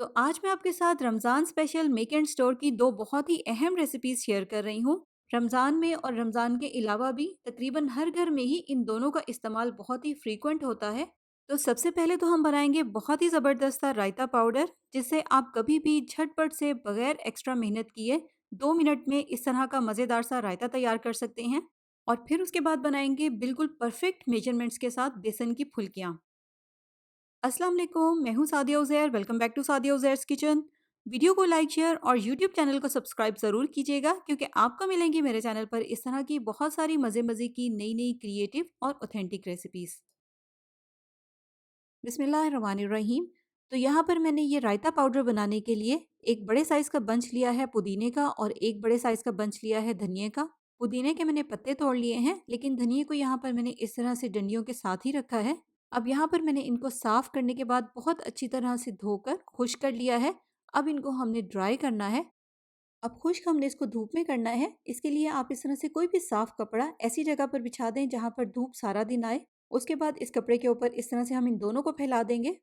तो आज मैं आपके साथ Ramzan special make and store की 2 बहुत ही अहम रेसिपीज़ शेयर कर रही हूँ। रमज़ान में और रमज़ान के अलावा भी तकरीबन हर घर में ही इन दोनों का इस्तेमाल बहुत ही फ्रीक्वेंट होता है। तो सबसे पहले तो हम बनाएँगे बहुत ही ज़बरदस्त सा रायता पाउडर, जिससे आप कभी भी झटपट से बगैर एक्स्ट्रा मेहनत किए 2 मिनट में इस तरह का मज़ेदार सा रायता तैयार कर सकते हैं। और फिर उसके बाद बनाएँगे बिल्कुल परफेक्ट मेजरमेंट्स के साथ बेसन की फुल्कियाँ। अस्सलाम वालेकुम, मैं हूँ Sadia Uzair. Welcome back to Sadia Uzair's kitchen. Video को लाइक, शेयर और यूट्यूब चैनल को सब्सक्राइब ज़रूर कीजिएगा, क्योंकि आपको मिलेंगी मेरे चैनल पर इस तरह की बहुत सारी मज़े-मज़े की नई-नई क्रिएटिव और ऑथेंटिक रेसिपीज़। बिस्मिल्लाहिर्रहमानिर्रहीम। तो यहाँ पर मैंने ये रायता पाउडर बनाने के लिए एक बड़े साइज़ का बंच लिया है पुदीने का और एक बड़े साइज़ का बंच लिया है धनिये का। पुदीने के मैंने पत्ते तोड़ लिए हैं, लेकिन धनिये को यहाँ पर मैंने इस तरह से डंडियों के साथ ही रखा है। अब यहाँ पर मैंने इनको साफ़ करने के बाद बहुत अच्छी तरह से धोकर खुश्क कर लिया है। अब इनको हमने ड्राई करना है। अब खुश्क हमने इसको धूप में करना है। इसके लिए आप इस तरह से कोई भी साफ़ कपड़ा ऐसी जगह पर बिछा दें जहाँ पर धूप सारा दिन आए। उसके बाद इस कपड़े के ऊपर इस तरह से हम इन दोनों को फैला देंगे।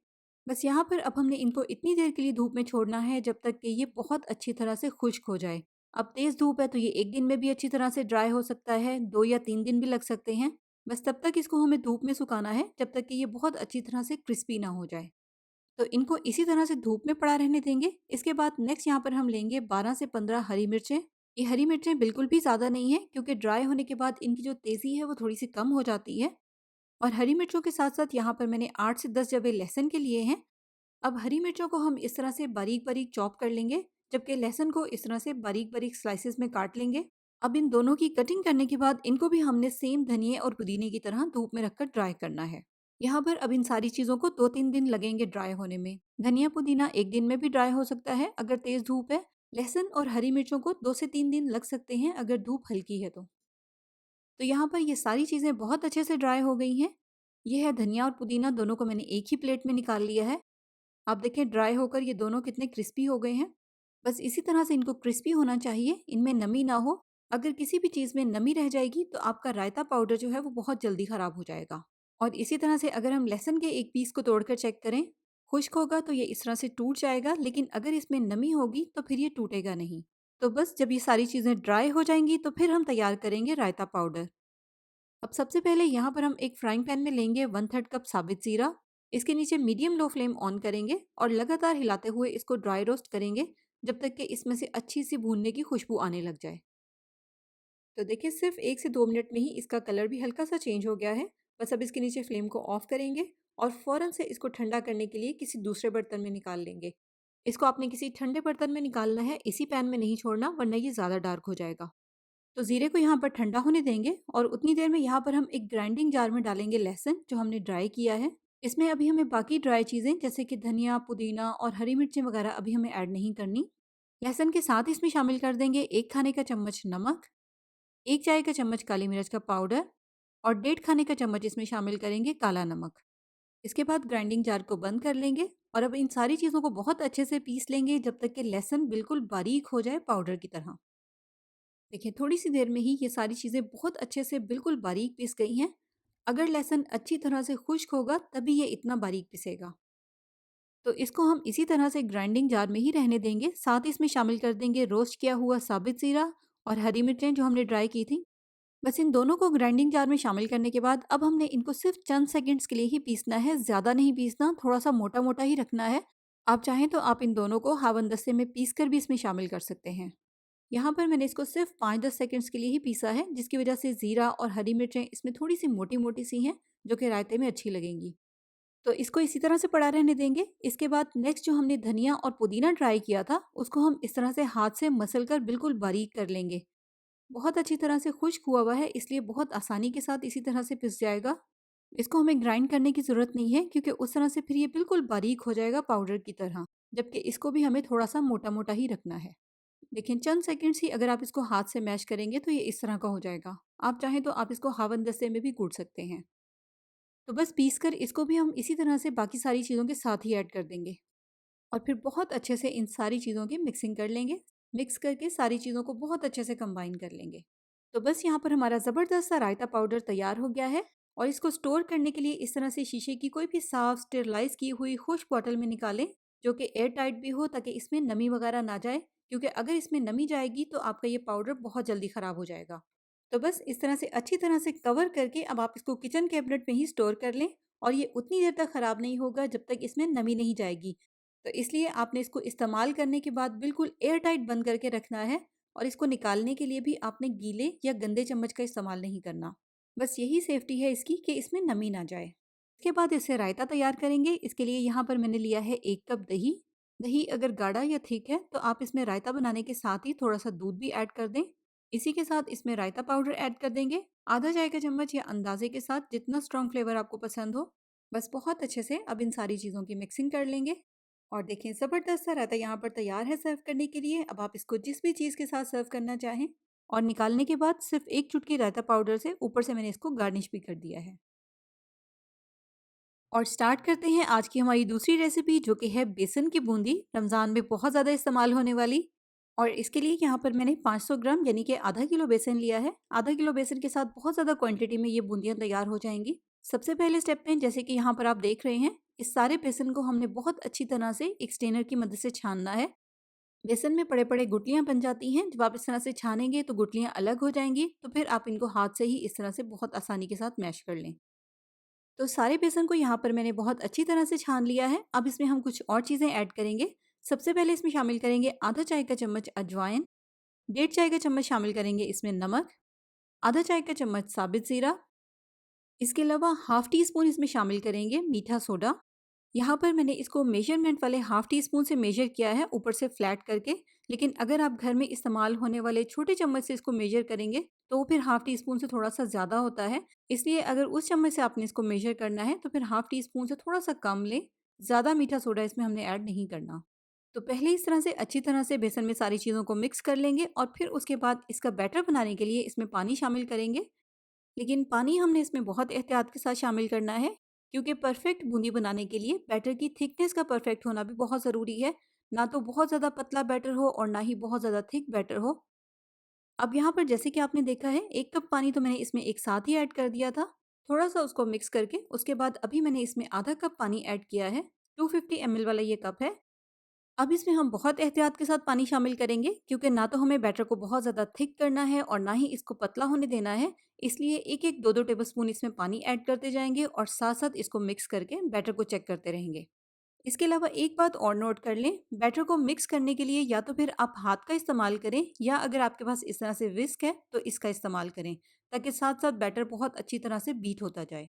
बस यहाँ पर अब हमने इनको इतनी देर के लिए धूप में छोड़ना है जब तक कि ये बहुत अच्छी तरह से खुश्क हो जाए। अब तेज़ धूप है तो ये 1 दिन में भी अच्छी तरह से ड्राई हो सकता है, 2 या 3 दिन भी लग सकते हैं। बस तब तक इसको हमें धूप में सुखाना है जब तक कि ये बहुत अच्छी तरह से क्रिस्पी ना हो जाए। तो इनको इसी तरह से धूप में पड़ा रहने देंगे। इसके बाद नेक्स्ट यहाँ पर हम लेंगे 12 से 15 हरी मिर्चें। ये हरी मिर्चें बिल्कुल भी ज़्यादा नहीं है, क्योंकि ड्राई होने के बाद इनकी जो तेज़ी है वो थोड़ी-सी कम हो जाती है। और हरी मिर्चों के साथ-साथ यहाँ पर मैंने 8 से 10 जबे लहसुन के लिए हैं। अब हरी मिर्चों को हम इस तरह से बारीक-बारीक चॉप कर लेंगे, जबकि लहसुन को इस तरह से बारीक-बारीक स्लाइसेस में काट लेंगे। अब इन दोनों की कटिंग करने के बाद इनको भी हमने सेम धनिये और पुदीने की तरह धूप में रखकर ड्राई करना है। यहाँ पर अब इन सारी चीज़ों को 2-3 दिन लगेंगे ड्राई होने में। धनिया पुदीना 1 दिन में भी ड्राई हो सकता है अगर तेज़ धूप है। लहसुन और हरी मिर्चों को 2 से 3 दिन लग सकते हैं अगर धूप हल्की है तो। तो यहाँ पर ये सारी चीज़ें बहुत अच्छे से ड्राई हो गई हैं। ये है धनिया और पुदीना, दोनों को मैंने एक ही प्लेट में निकाल लिया है। आप देखें ड्राई होकर ये दोनों कितने क्रिस्पी हो गए हैं। बस इसी तरह से इनको क्रिस्पी होना चाहिए, इनमें नमी ना हो। अगर किसी भी चीज़ में नमी रह जाएगी तो आपका रायता पाउडर जो है वो बहुत जल्दी ख़राब हो जाएगा। और इसी तरह से अगर हम लहसुन के एक पीस को तोड़कर चेक करें, खुश्क होगा तो ये इस तरह से टूट जाएगा, लेकिन अगर इसमें नमी होगी तो फिर ये टूटेगा नहीं। तो बस जब ये सारी चीज़ें ड्राई हो जाएंगी तो फिर हम तैयार करेंगे रायता पाउडर। अब सबसे पहले यहाँ पर हम एक फ्राइंग पैन में लेंगे 1/3 कप साबित ज़ीरा। इसके नीचे मीडियम लो फ्लेम ऑन करेंगे और लगातार हिलाते हुए इसको ड्राई रोस्ट करेंगे, जब तक कि इसमें से अच्छी सी भूनने की खुशबू आने लग जाए। तो देखिए सिर्फ 1 से 2 मिनट में ही इसका कलर भी हल्का सा चेंज हो गया है। बस अब इसके नीचे फ्लेम को ऑफ करेंगे और फ़ौरन से इसको ठंडा करने के लिए किसी दूसरे बर्तन में निकाल लेंगे। इसको आपने किसी ठंडे बर्तन में निकालना है, इसी पैन में नहीं छोड़ना, वरना ये ज़्यादा डार्क हो जाएगा। तो ज़ीरे को यहाँ पर ठंडा होने देंगे और उतनी देर में यहाँ पर हम एक ग्राइंडिंग जार में डालेंगे लहसुन जो हमने ड्राई किया है। इसमें अभी हमें बाकी ड्राई चीज़ें जैसे कि धनिया, पुदीना और हरी मिर्चें वगैरह अभी हमें ऐड नहीं करनी। लहसुन के साथ इसमें शामिल कर देंगे 1 खाने का चम्मच नमक, 1 चाय का चम्मच काली मिर्च का पाउडर और 1.5 खाने का चम्मच इसमें शामिल करेंगे काला नमक। इसके बाद ग्राइंडिंग जार को बंद कर लेंगे और अब इन सारी चीज़ों को बहुत अच्छे से पीस लेंगे जब तक कि लहसुन बिल्कुल बारीक हो जाए पाउडर की तरह। देखिए थोड़ी सी देर में ही ये सारी चीज़ें बहुत अच्छे से बिल्कुल बारीक पिस गई हैं। अगर लहसुन अच्छी तरह से खुश्क होगा तभी ये इतना बारीक पिसेगा। तो इसको हम इसी तरह से ग्राइंडिंग जार में ही रहने देंगे। साथ ही इसमें शामिल कर देंगे रोस्ट किया हुआ साबित ज़ीरा और हरी मिर्चें जो हमने ड्राई की थी। बस इन दोनों को ग्राइंडिंग जार में शामिल करने के बाद अब हमने इनको सिर्फ चंद सेकंड्स के लिए ही पीसना है, ज़्यादा नहीं पीसना, थोड़ा सा मोटा मोटा ही रखना है। आप चाहें तो आप इन दोनों को हावन दस्ते में पीस कर भी इसमें शामिल कर सकते हैं। यहाँ पर मैंने इसको सिर्फ 5-10 सेकंड्स के लिए ही पीसा है, जिसकी वजह से ज़ीरा और हरी मिर्चें इसमें थोड़ी सी मोटी मोटी सी हैं, जो कि रायते में अच्छी लगेंगी। तो इसको इसी तरह से पड़ा रहने देंगे। इसके बाद नेक्स्ट जो हमने धनिया और पुदीना ट्राई किया था उसको हम इस तरह से हाथ से मसल कर बिल्कुल बारीक कर लेंगे। बहुत अच्छी तरह से खुश्क हुआ हुआ है, इसलिए बहुत आसानी के साथ इसी तरह से पिस जाएगा। इसको हमें ग्राइंड करने की ज़रूरत नहीं है, क्योंकि उस तरह से फिर ये बिल्कुल बारीक हो जाएगा पाउडर की तरह, जबकि इसको भी हमें थोड़ा सा मोटा मोटा ही रखना है। लेकिन चंद सेकंड्स ही अगर आप इसको हाथ से मैश करेंगे तो ये इस तरह का हो जाएगा। आप चाहें तो आप इसको हावन दस्ते में भी कूट सकते हैं। तो बस पीस कर इसको भी हम इसी तरह से बाकी सारी चीज़ों के साथ ही ऐड कर देंगे और फिर बहुत अच्छे से इन सारी चीज़ों की मिक्सिंग कर लेंगे। मिक्स करके सारी चीज़ों को बहुत अच्छे से कंबाइन कर लेंगे। तो बस यहाँ पर हमारा ज़बरदस्त सा रायता पाउडर तैयार हो गया है। और इसको स्टोर करने के लिए इस तरह से शीशे की कोई भी साफ स्टेरलाइज की हुई खुश्क बॉटल में निकालें। जो कि एयर टाइट भी हो ताकि इसमें नमी वगैरह ना जाए, क्योंकि अगर इसमें नमी जाएगी तो आपका ये पाउडर बहुत जल्दी ख़राब हो जाएगा। तो बस इस तरह से अच्छी तरह से कवर करके अब आप इसको किचन कैबिनेट में ही स्टोर कर लें, और ये उतनी देर तक ख़राब नहीं होगा जब तक इसमें नमी नहीं जाएगी। तो इसलिए आपने इसको इस्तेमाल करने के बाद बिल्कुल एयर टाइट बंद करके रखना है, और इसको निकालने के लिए भी आपने गीले या गंदे चम्मच का इस्तेमाल नहीं करना। बस यही सेफ्टी है इसकी कि इसमें नमी ना जाए। इसके बाद इसे रायता तैयार करेंगे। इसके लिए यहाँ पर मैंने लिया है 1 कप दही। दही अगर गाढ़ा या थिक है तो आप इसमें रायता बनाने के साथ ही थोड़ा-सा दूध भी ऐड कर दें। इसी के साथ इसमें रायता पाउडर ऐड कर देंगे, आधा चाय का चम्मच या अंदाज़े के साथ जितना स्ट्रॉन्ग फ्लेवर आपको पसंद हो। बस बहुत अच्छे से अब इन सारी चीज़ों की मिक्सिंग कर लेंगे, और देखें ज़बरदस्त सा रायता यहाँ पर तैयार है सर्व करने के लिए। अब आप इसको जिस भी चीज़ के साथ सर्व करना चाहें, और निकालने के बाद सिर्फ़ 1 चुटकी रायता पाउडर से ऊपर से मैंने इसको गार्निश भी कर दिया है। और स्टार्ट करते हैं आज की हमारी दूसरी रेसिपी, जो कि है बेसन की बूंदी, रमज़ान में बहुत ज़्यादा इस्तेमाल होने वाली। और इसके लिए यहाँ पर मैंने 500 ग्राम यानी कि आधा किलो बेसन लिया है। आधा किलो बेसन के साथ बहुत ज़्यादा क्वांटिटी में ये बूंदियाँ तैयार हो जाएंगी। सबसे पहले स्टेप में, जैसे कि यहाँ पर आप देख रहे हैं, इस सारे बेसन को हमने बहुत अच्छी तरह से एक स्ट्रेनर की मदद से छानना है। बेसन में बड़े-बड़े गुठलियाँ बन जाती हैं, जब आप इस तरह से छानेंगे तो गुठलियाँ अलग हो जाएंगी, तो फिर आप इनको हाथ से ही इस तरह से बहुत आसानी के साथ मैश कर लें। तो सारे बेसन को यहाँ पर मैंने बहुत अच्छी तरह से छान लिया है। अब इसमें हम कुछ और चीज़ें ऐड करेंगे। सबसे पहले इसमें शामिल करेंगे आधा चाय का चम्मच अजवाइन, 1.5 चाय का चम्मच शामिल करेंगे इसमें नमक, आधा चाय का चम्मच साबित ज़ीरा। इसके अलावा हाफ़ टी स्पून इसमें शामिल करेंगे मीठा सोडा। यहाँ पर मैंने इसको मेजरमेंट वाले हाफ़ टी स्पून से मेजर किया है, ऊपर से फ्लैट करके। लेकिन अगर आप घर में इस्तेमाल होने वाले छोटे चम्मच से इसको मेजर करेंगे, तो फिर हाफ़ टी स्पून से थोड़ा-सा ज़्यादा होता है। इसलिए अगर उस चम्मच से आपने इसको मेजर करना है, तो फिर हाफ़ टी स्पून से थोड़ा-सा कम लें। ज़्यादा मीठा सोडा इसमें हमने ऐड नहीं करना। तो पहले इस तरह से अच्छी तरह से बेसन में सारी चीज़ों को मिक्स कर लेंगे, और फिर उसके बाद इसका बैटर बनाने के लिए इसमें पानी शामिल करेंगे। लेकिन पानी हमने इसमें बहुत एहतियात के साथ शामिल करना है, क्योंकि परफेक्ट बूंदी बनाने के लिए बैटर की थिकनेस का परफेक्ट होना भी बहुत ज़रूरी है। ना तो बहुत ज़्यादा पतला बैटर हो और ना ही बहुत ज़्यादा थिक बैटर हो। अब यहाँ पर जैसे कि आपने देखा है, 1 कप पानी तो मैंने इसमें एक साथ ही ऐड कर दिया था। थोड़ा-सा उसको मिक्स करके उसके बाद अभी मैंने इसमें आधा कप पानी ऐड किया है। 250 ml वाला ये कप है। अब इसमें हम बहुत एहतियात के साथ पानी शामिल करेंगे, क्योंकि ना तो हमें बैटर को बहुत ज़्यादा थिक करना है और ना ही इसको पतला होने देना है। इसलिए एक-एक 2-2 टेबलस्पून इसमें पानी ऐड करते जाएँगे, और साथ-साथ इसको मिक्स करके बैटर को चेक करते रहेंगे। इसके अलावा एक बात और नोट कर लें, बैटर को मिक्स करने के लिए या तो फिर आप हाथ का इस्तेमाल करें, या अगर आपके पास इस तरह से विस्क है तो इसका इस्तेमाल करें, ताकि साथ-साथ बैटर बहुत अच्छी तरह से बीट होता जाए।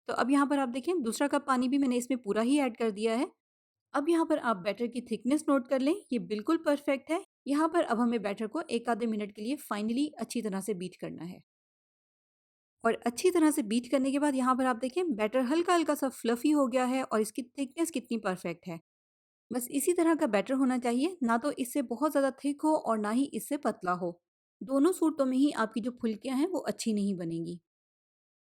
तो अब यहाँ पर आप देखें, दूसरा कप पानी भी मैंने इसमें पूरा ही ऐड कर दिया है। अब यहाँ पर आप बैटर की थिकनेस नोट कर लें, ये बिल्कुल परफेक्ट है। यहाँ पर अब हमें बैटर को 1 आधे मिनट के लिए फाइनली अच्छी तरह से बीट करना है। और अच्छी तरह से बीट करने के बाद यहाँ पर आप देखें, बैटर हल्का-हल्का सा फ्लफ़ी हो गया है, और इसकी थिकनेस कितनी परफेक्ट है। बस इसी तरह का बैटर होना चाहिए, ना तो इससे बहुत ज़्यादा थिक हो और ना ही इससे पतला हो। दोनों सूरतों में ही आपकी जो फुल्कियाँ हैं वो अच्छी नहीं बनेंगी।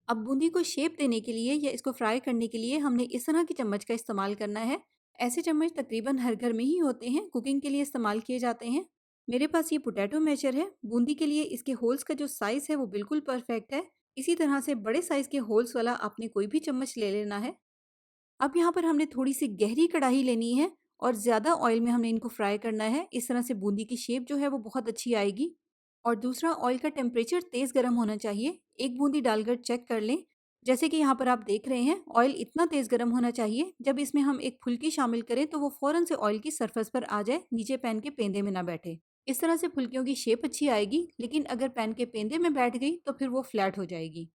अब बूंदी को शेप देने के लिए या इसको फ्राई करने के लिए हमने इस तरह के चम्मच का इस्तेमाल करना है। ऐसे चम्मच तकरीबन हर घर में ही होते हैं, कुकिंग के लिए इस्तेमाल किए जाते हैं। मेरे पास ये पोटैटो मैशर है। बूंदी के लिए इसके होल्स का जो साइज़ है वो बिल्कुल परफेक्ट है। इसी तरह से बड़े साइज़ के होल्स वाला आपने कोई भी चम्मच ले लेना है। अब यहाँ पर हमने थोड़ी-सी गहरी कढ़ाई लेनी है, और ज़्यादा ऑयल में हमने इनको फ्राई करना है। इस तरह से बूंदी की शेप जो है वो बहुत अच्छी आएगी। और दूसरा, ऑयल का टेम्परेचर तेज़ गरम होना चाहिए। एक बूंदी डालकर चेक कर लें। जैसे कि यहाँ पर आप देख रहे हैं, ऑयल इतना तेज़ गरम होना चाहिए, जब इसमें हम एक फुल्की शामिल करें तो वो फ़ौरन से ऑयल की सरफेस पर आ जाए, नीचे पैन के पेंदे में ना बैठे। इस तरह से फुल्कियों की शेप अच्छी आएगी, लेकिन अगर पैन के पेंदे में बैठ गई तो फिर वो फ्लैट हो जाएगी।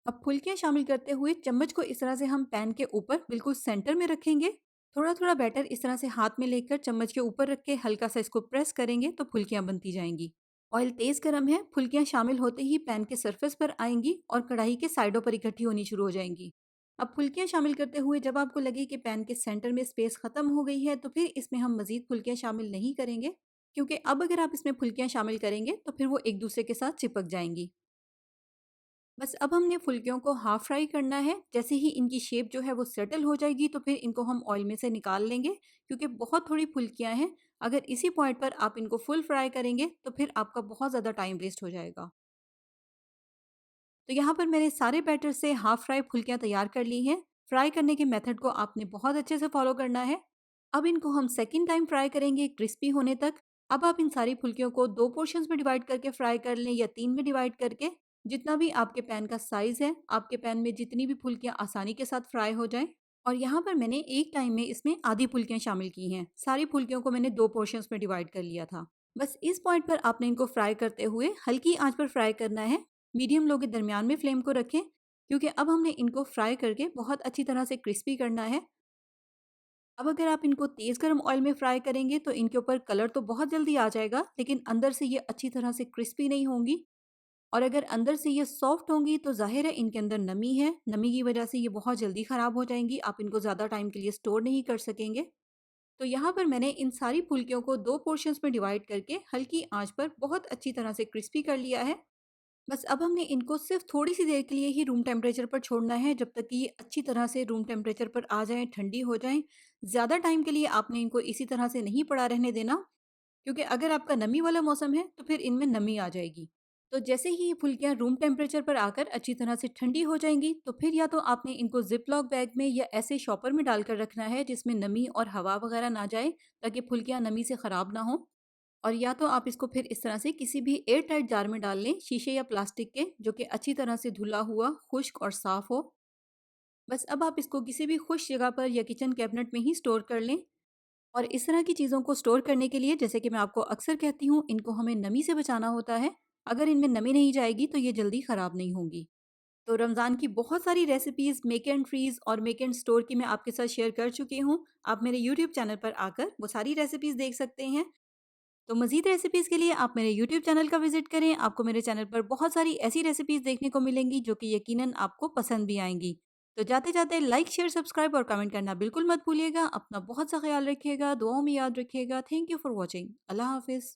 अब फुल्कियाँ शामिल करते हुए चम्मच को इस तरह से हम पैन के ऊपर बिल्कुल सेंटर में रखेंगे। थोड़ा-थोड़ा बैटर इस तरह से हाथ में लेकर चम्मच के ऊपर रख के हल्का सा इसको प्रेस करेंगे तो फुल्कियाँ बनती जाएँगी। ऑयल तेज़ गरम है, फुल्कियाँ शामिल होते ही पैन के सरफेस पर आएँगी और कढ़ाई के साइडों पर इकट्ठी होनी शुरू हो जाएँगी। अब फुल्कियाँ शामिल करते हुए जब आपको लगे कि पैन के सेंटर में स्पेस खत्म हो गई है, तो फिर इसमें हम मज़ीद फुल्कियाँ शामिल नहीं करेंगे, क्योंकि अब अगर आप इसमें फुल्कियाँ शामिल करेंगे तो फिर वो एक-दूसरे के साथ चिपक जाएँगी। बस अब हमने फुल्कियों को हाफ फ्राई करना है। जैसे ही इनकी शेप जो है वो सेटल हो जाएगी तो फिर इनको हम ऑयल में से निकाल लेंगे, क्योंकि बहुत थोड़ी फुल्कियां हैं। अगर इसी पॉइंट पर आप इनको फुल फ्राई करेंगे तो फिर आपका बहुत ज़्यादा टाइम वेस्ट हो जाएगा। तो यहाँ पर मैंने सारे बैटर से हाफ फ्राई फुल्कियाँ तैयार कर ली हैं। फ्राई करने के मेथड को आपने बहुत अच्छे से फॉलो करना है। अब इनको हम सेकंड टाइम फ्राई करेंगे क्रिस्पी होने तक। अब आप इन सारी फुल्कियों को 2 पोर्शंस में डिवाइड करके फ्राई कर लें या 3 में डिवाइड करके, जितना भी आपके पैन का साइज़ है, आपके पैन में जितनी भी फुल्कियाँ आसानी के साथ फ्राई हो जाएँ। और यहाँ पर मैंने एक टाइम में इसमें आधी फुल्कियाँ शामिल की हैं। सारी फुल्कियों को मैंने 2 पोर्शंस में डिवाइड कर लिया था। बस इस पॉइंट पर आपने इनको फ्राई करते हुए हल्की आँच पर फ्राई करना है। मीडियम लो के दरमियान में फ्लेम को रखें, क्योंकि अब हमने इनको फ्राई करके बहुत अच्छी तरह से क्रिस्पी करना है। अब अगर आप इनको तेज़ गरम ऑयल में फ्राई करेंगे तो इनके ऊपर कलर तो बहुत जल्दी आ जाएगा, लेकिन अंदर से ये अच्छी तरह से क्रिस्पी नहीं होंगी। और अगर अंदर से ये सॉफ्ट होंगी तो ज़ाहिर है इनके अंदर नमी है, नमी की वजह से ये बहुत जल्दी ख़राब हो जाएंगी, आप इनको ज़्यादा टाइम के लिए स्टोर नहीं कर सकेंगे। तो यहाँ पर मैंने इन सारी फुल्कियों को 2 पोर्शंस में डिवाइड करके हल्की आंच पर बहुत अच्छी तरह से क्रिस्पी कर लिया है। बस अब हमने इनको सिर्फ थोड़ी-सी देर के लिए ही रूम टेम्परेचर पर छोड़ना है, जब तक कि ये अच्छी तरह से रूम टेम्परेचर पर आ जाएँ, ठंडी हो जाएँ। ज़्यादा टाइम के लिए आपने इनको इसी तरह से नहीं पड़ा रहने देना, क्योंकि अगर आपका नमी वाला मौसम है, तो फिर इनमें नमी आ जाएगी। तो जैसे ही ये फुल्कियाँ रूम टेम्परेचर पर आकर अच्छी तरह से ठंडी हो जाएँगी, तो फिर या तो आपने इनको ज़िप-लॉक बैग में या ऐसे शॉपर में डालकर रखना है, जिसमें नमी और हवा वगैरह ना जाए, ताकि फुल्कियाँ नमी से ख़राब ना हों। और या तो आप इसको फिर इस तरह से किसी भी एयर टाइट जार में डाल लें, शीशे या प्लास्टिक के, जो कि अच्छी तरह से धुला हुआ, खुश्क और साफ़ हो। बस अब आप इसको किसी भी खुश्क जगह पर या किचन कैबिनेट में ही स्टोर कर लें। और इस तरह की चीज़ों को स्टोर करने के लिए, जैसे कि मैं आपको अक्सर कहती हूँ, इनको हमें नमी से बचाना होता है। अगर इनमें नमी नहीं जाएगी तो ये जल्दी ख़राब नहीं होंगी। तो रमज़ान की बहुत सारी रेसिपीज़ मेक एंड फ्रीज़ और मेक एंड स्टोर की मैं आपके साथ शेयर कर चुकी हूँ। आप मेरे यूट्यूब चैनल पर आकर वो सारी रेसिपीज़ देख सकते हैं। तो मज़ीद रेसिपीज़ के लिए आप मेरे यूट्यूब चैनल का विज़िट करें। आपको मेरे चैनल पर बहुत सारी ऐसी रेसिपीज़ देखने को मिलेंगी, जो कि यकीनन आपको पसंद भी आएँगी। तो जाते-जाते लाइक, शेयर, सब्सक्राइब और कमेंट करना बिल्कुल मत भूलिएगा। अपना बहुत सा ख़्याल रखिएगा, दुआओं में याद रखिएगा। Thank you for watching. अल्लाह हाफ़िज़।